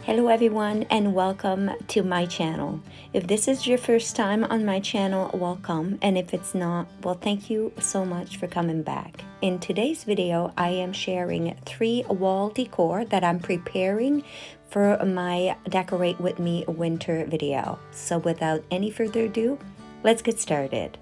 Hello everyone and welcome to my channel. If this is your first time on my channel, welcome, and if it's not, well, thank you so much for coming back. In today's video, I am sharing 3 wall decor that I'm preparing for my Decorate With Me winter video. So without any further ado, let's get started.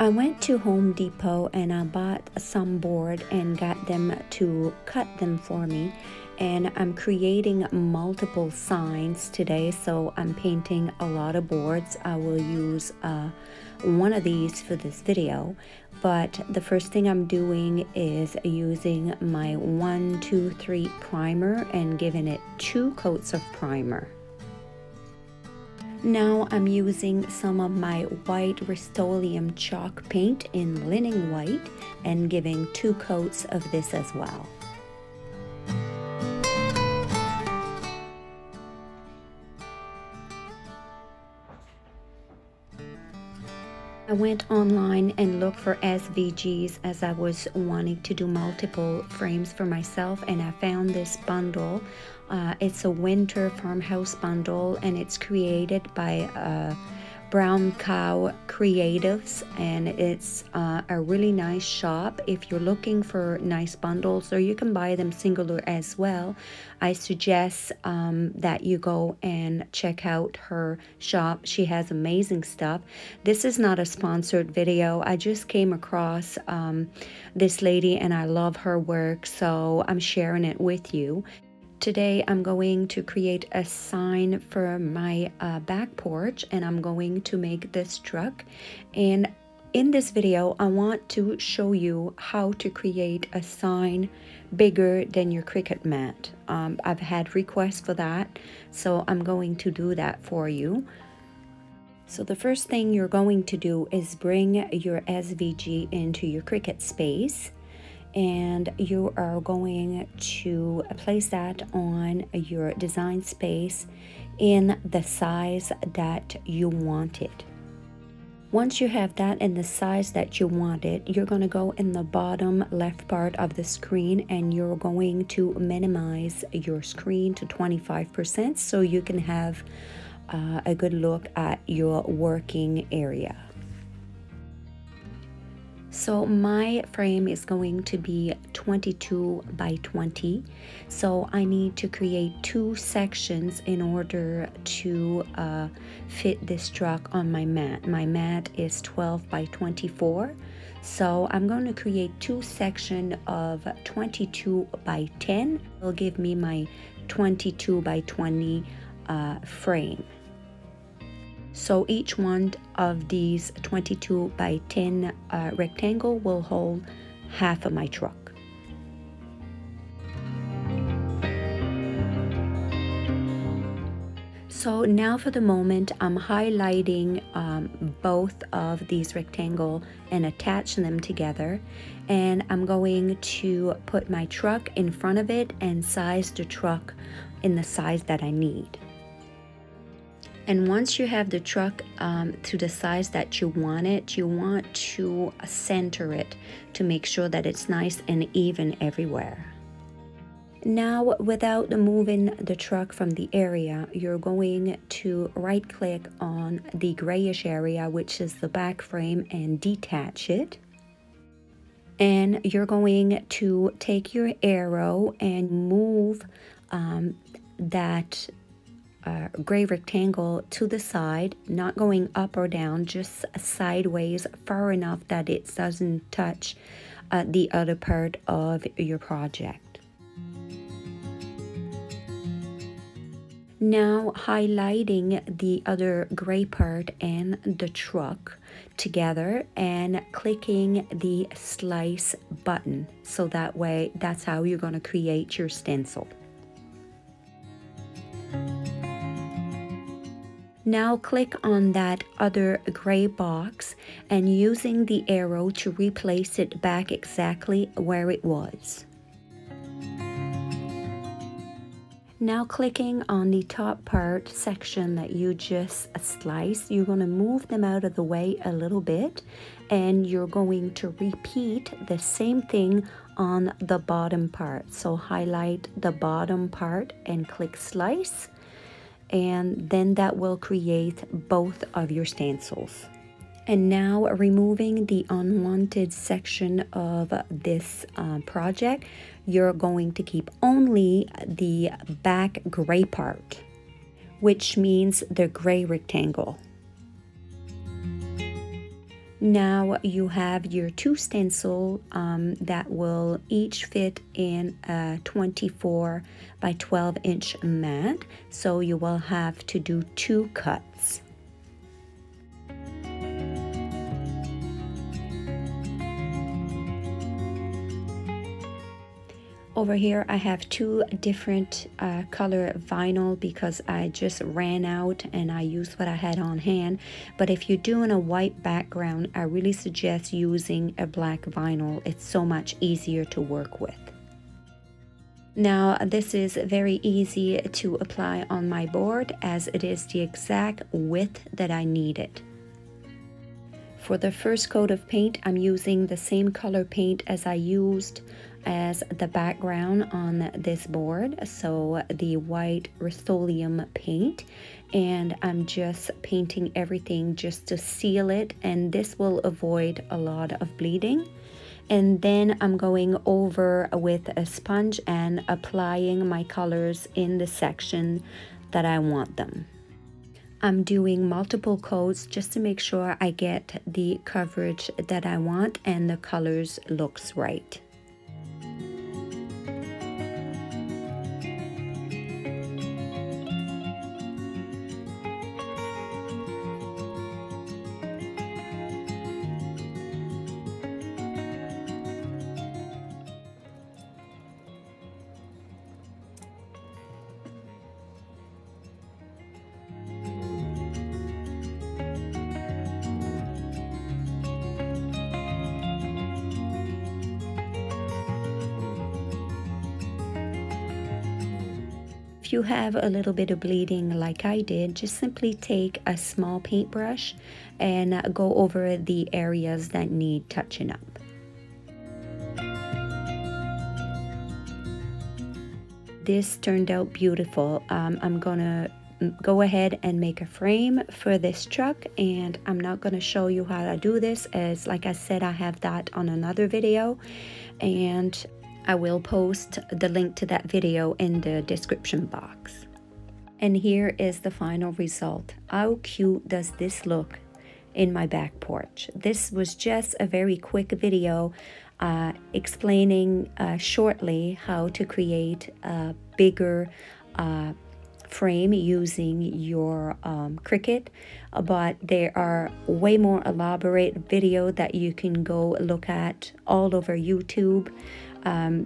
I went to Home Depot and I bought some board and got them to cut them for me, and I'm creating multiple signs today, so I'm painting a lot of boards. I will use one of these for this video, but the first thing I'm doing is using my 1-2-3 primer and giving it 2 coats of primer. Now I'm using some of my white Rust-oleum chalk paint in linen white and giving 2 coats of this as well. I went online and looked for Svgs as I was wanting to do multiple frames for myself, and I found this bundle. It's a winter farmhouse bundle, and it's created by Browncowcreatives, and it's a really nice shop. If you're looking for nice bundles, or you can buy them singular as well, I suggest that you go and check out her shop. She has amazing stuff. This is not a sponsored video. I just came across this lady and I love her work, so I'm sharing it with you. Today I'm going to create a sign for my back porch, and I'm going to make this truck. And in this video I want to show you how to create a sign bigger than your Cricut mat. I've had requests for that, so I'm going to do that for you. So the first thing you're going to do is bring your SVG into your Cricut space, and you are going to place that on your design space in the size that you want it. Once you have that in the size that you want it, you're going to go in the bottom left part of the screen and you're going to minimize your screen to 25% so you can have a good look at your working area. So my frame is going to be 22 by 20, so I need to create 2 sections in order to fit this truck on my mat. My mat is 12 by 24, so I'm going to create 2 sections of 22 by 10. It'll give me my 22 by 20 frame. So each one of these 22 by 10 rectangle will hold half of my truck. So now for the moment I'm highlighting both of these rectangles and attaching them together, and I'm going to put my truck in front of it and size the truck in the size that I need. And once you have the truck to the size that you want it, you want to center it to make sure that it's nice and even everywhere. Now, without moving the truck from the area, you're going to right click on the grayish area, which is the back frame, and detach it. And you're going to take your arrow and move that gray rectangle to the side, not going up or down, just sideways far enough that it doesn't touch the other part of your project. Now highlighting the other gray part and the truck together and clicking the slice button, so that way that's how you're going to create your stencil. Now click on that other gray box and using the arrow to replace it back exactly where it was. Now clicking on the top part section that you just sliced, you're going to move them out of the way a little bit, and you're going to repeat the same thing on the bottom part. So highlight the bottom part and click slice, and then that will create both of your stencils. And now removing the unwanted section of this project, you're going to keep only the back gray part, which means the gray rectangle. Now you have your two stencils that will each fit in a 24 by 12 inch mat, so you will have to do two cuts. Over here I have two different color vinyl because I just ran out and I used what I had on hand. But if you're doing a white background, I really suggest using a black vinyl. It's so much easier to work with. Now this is very easy to apply on my board as it is the exact width that I needed. For the first coat of paint, I'm using the same color paint as I used as the background on this board, so the white Rust-oleum paint, and I'm just painting everything just to seal it, and this will avoid a lot of bleeding. And then I'm going over with a sponge and applying my colors in the section that I want them. I'm doing multiple coats just to make sure I get the coverage that I want and the colors looks right. If you have a little bit of bleeding like I did, just simply take a small paintbrush and go over the areas that need touching up. This turned out beautiful. I'm gonna go ahead and make a frame for this truck, and I'm not going to show you how to do this as like I said, I have that on another video, and I will post the link to that video in the description box. And here is the final result. How cute does this look in my back porch? This was just a very quick video explaining shortly how to create a bigger frame using your Cricut, but there are way more elaborate video that you can go look at all over YouTube.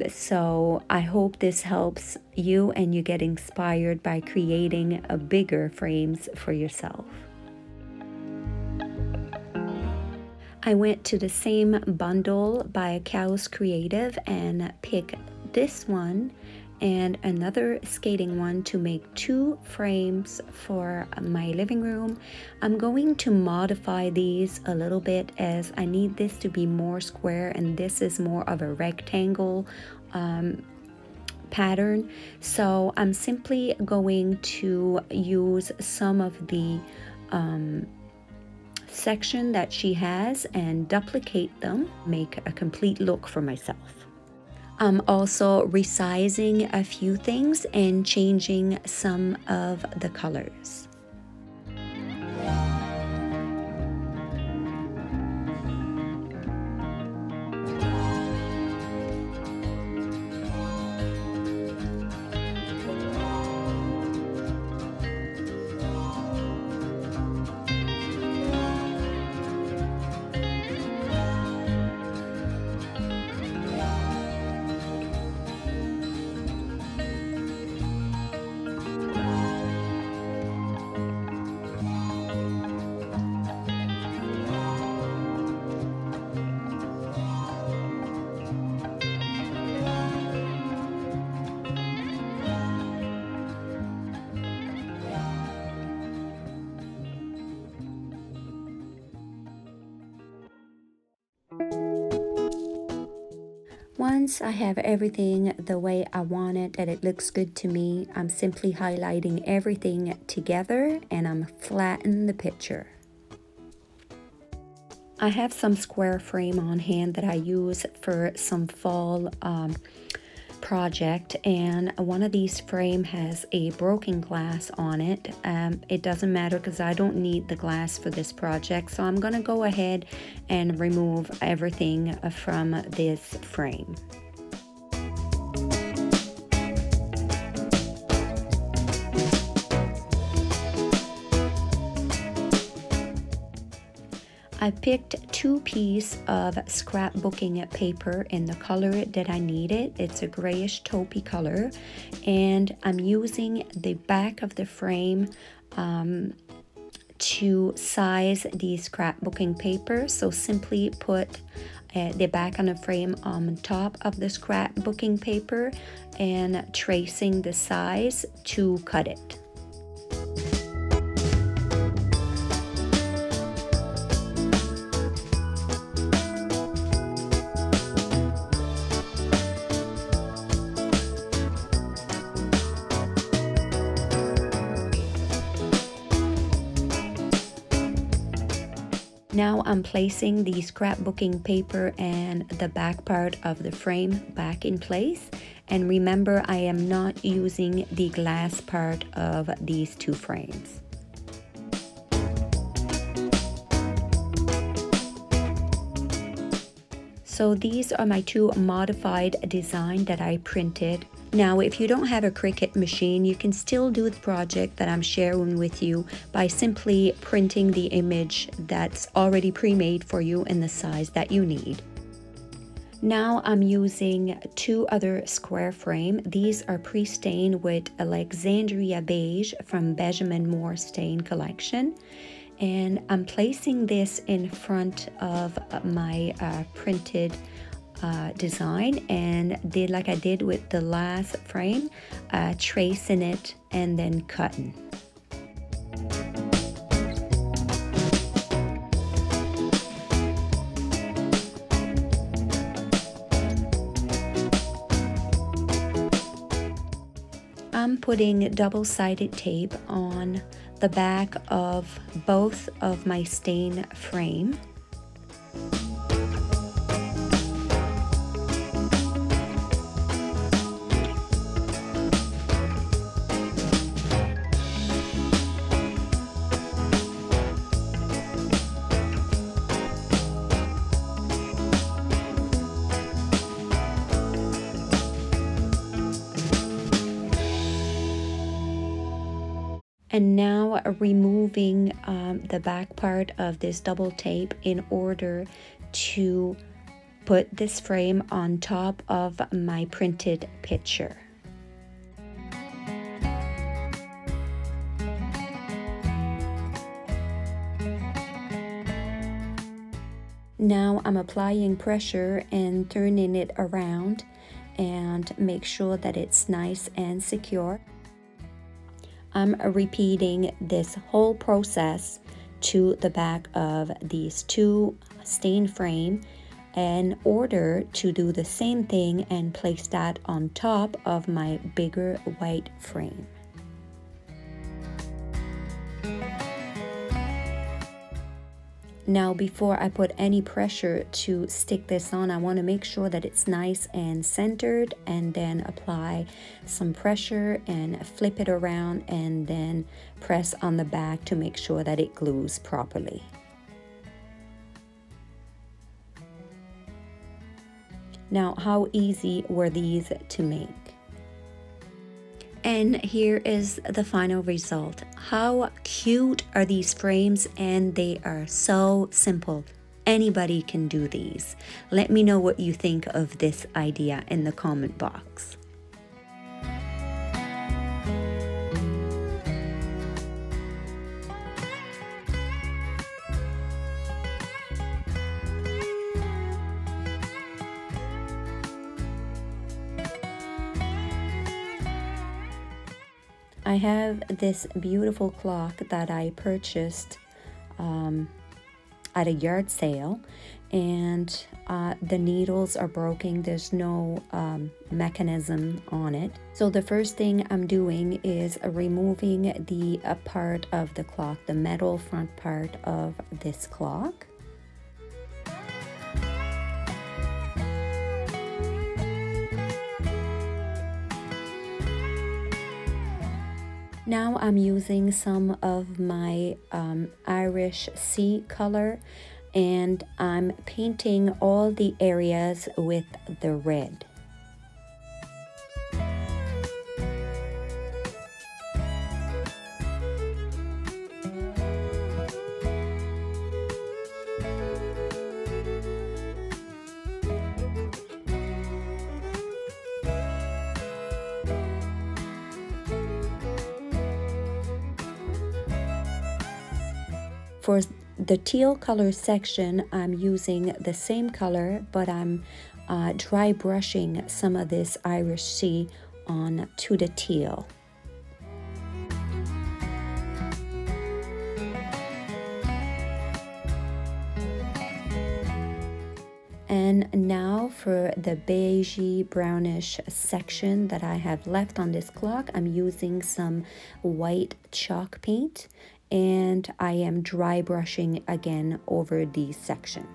So I hope this helps you and you get inspired by creating a bigger frames for yourself. I went to the same bundle by Browncowcreatives and picked this one and another skating one to make 2 frames for my living room. I'm going to modify these a little bit as I need this to be more square and this is more of a rectangle pattern. So I'm simply going to use some of the section that she has and duplicate them, make a complete look for myself. I'm also resizing a few things and changing some of the colors. once I have everything the way I want it, that it looks good to me, I'm simply highlighting everything together and I'm flattening the picture. I have some square frame on hand that I use for some fall project, and one of these frame has a broken glass on it. It doesn't matter because I don't need the glass for this project, so I'm gonna go ahead and remove everything from this frame. I picked 2 pieces of scrapbooking paper in the color that I needed. It's a grayish taupey color, and I'm using the back of the frame to size the scrapbooking paper. So simply put the back on the frame on top of the scrapbooking paper and tracing the size to cut it. Now I'm placing the scrapbooking paper and the back part of the frame back in place. And remember, I am not using the glass part of these 2 frames. So these are my 2 modified designs that I printed. Now, if you don't have a Cricut machine, you can still do the project that I'm sharing with you by simply printing the image that's already pre-made for you in the size that you need. Now I'm using 2 other square frame. These are pre-stained with Alexandria beige from Benjamin Moore Stain Collection. And I'm placing this in front of my printed design, and did like I did with the last frame, tracing it and then cutting. I'm putting double-sided tape on the back of both of my stain frame. And now removing the back part of this double tape in order to put this frame on top of my printed picture. Now I'm applying pressure and turning it around and make sure that it's nice and secure. I'm repeating this whole process to the back of these 2 stain frame in order to do the same thing and place that on top of my bigger white frame. Now, before I put any pressure to stick this on, I want to make sure that it's nice and centered, and then apply some pressure and flip it around and then press on the back to make sure that it glues properly. Now, how easy were these to make? And here is the final result. How cute are these frames, and they are so simple. Anybody can do these. Let me know what you think of this idea in the comment box. I have this beautiful clock that I purchased at a yard sale, and the needles are broken. There's no mechanism on it. So the first thing I'm doing is removing the part of the clock, the metal front part of this clock. Now I'm using some of my Irish sea color, and I'm painting all the areas with the red. For the teal color section, I'm using the same color, but I'm dry brushing some of this Irish sea on to the teal. And now for the beigey brownish section that I have left on this clock, I'm using some white chalk paint, and I am dry brushing again over the section.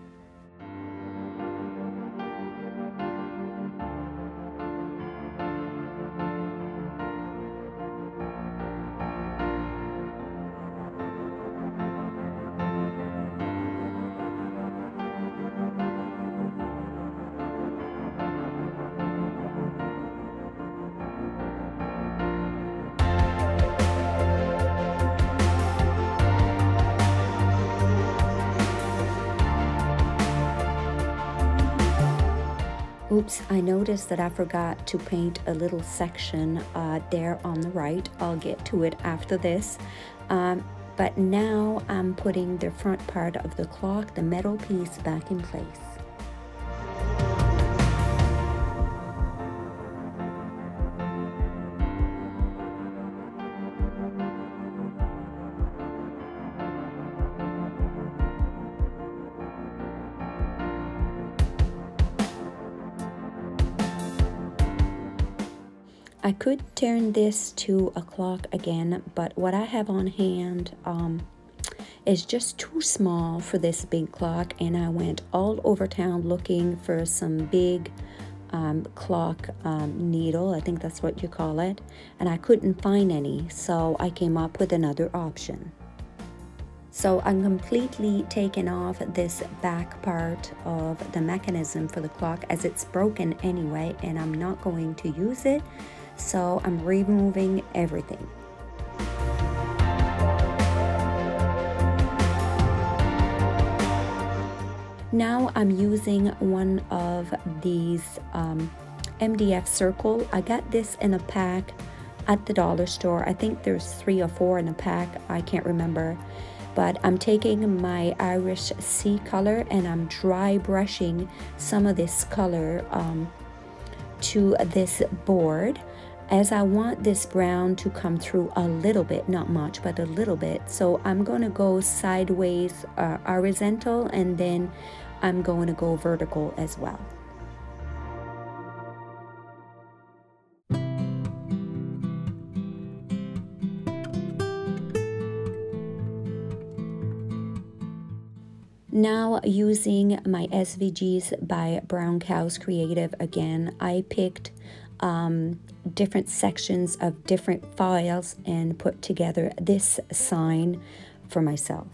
Oops, I noticed that I forgot to paint a little section there on the right. I'll get to it after this. But now I'm putting the front part of the clock, the metal piece, back in place. I could turn this to a clock again, but what I have on hand is just too small for this big clock, and I went all over town looking for some big clock needle, I think that's what you call it, and I couldn't find any, so I came up with another option. So I'm completely taking off this back part of the mechanism for the clock, as it's broken anyway, and I'm not going to use it. So I'm removing everything. Now I'm using one of these MDF circle. I got this in a pack at the dollar store. I think there's 3 or 4 in a pack. I can't remember. But I'm taking my Irish sea color and I'm dry brushing some of this color to this board, as I want this brown to come through a little bit, not much, but a little bit. So I'm going to go sideways horizontal, and then I'm going to go vertical as well. Now, using my Svgs by Browncowcreatives again, I picked different sections of different files and put together this sign for myself.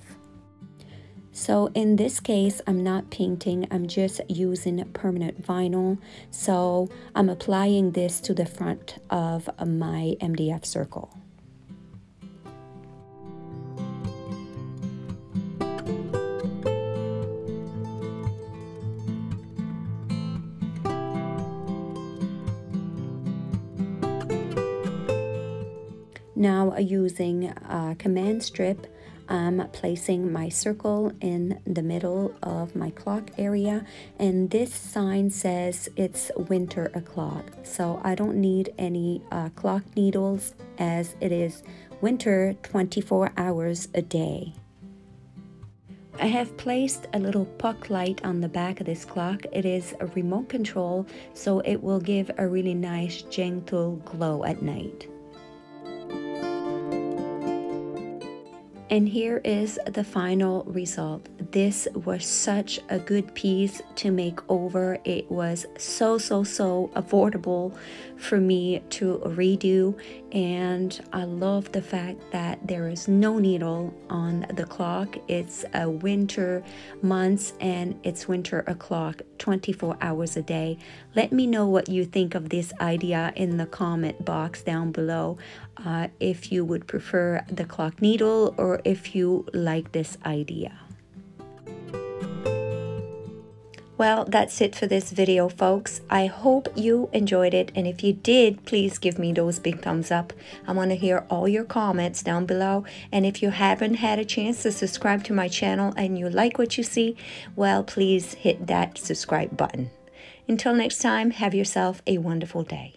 So in this case, I'm not painting, I'm just using permanent vinyl. So I'm applying this to the front of my MDF circle. Now, using a command strip, I'm placing my circle in the middle of my clock area, and this sign says it's winter o'clock, so I don't need any clock needles, as it is winter 24 hours a day. I have placed a little puck light on the back of this clock. It is a remote control, so it will give a really nice gentle glow at night. And here is the final result. This was such a good piece to make over. It was so affordable for me to redo, and I love the fact that there is no needle on the clock. It's a winter months and it's winter o'clock 24 hours a day. Let me know what you think of this idea in the comment box down below. If you would prefer the clock needle or if you like this idea. Well, that's it for this video, folks. I hope you enjoyed it, and if you did, please give me those big thumbs up. I want to hear all your comments down below, and if you haven't had a chance to subscribe to my channel and you like what you see, well, please hit that subscribe button. Until next time, have yourself a wonderful day.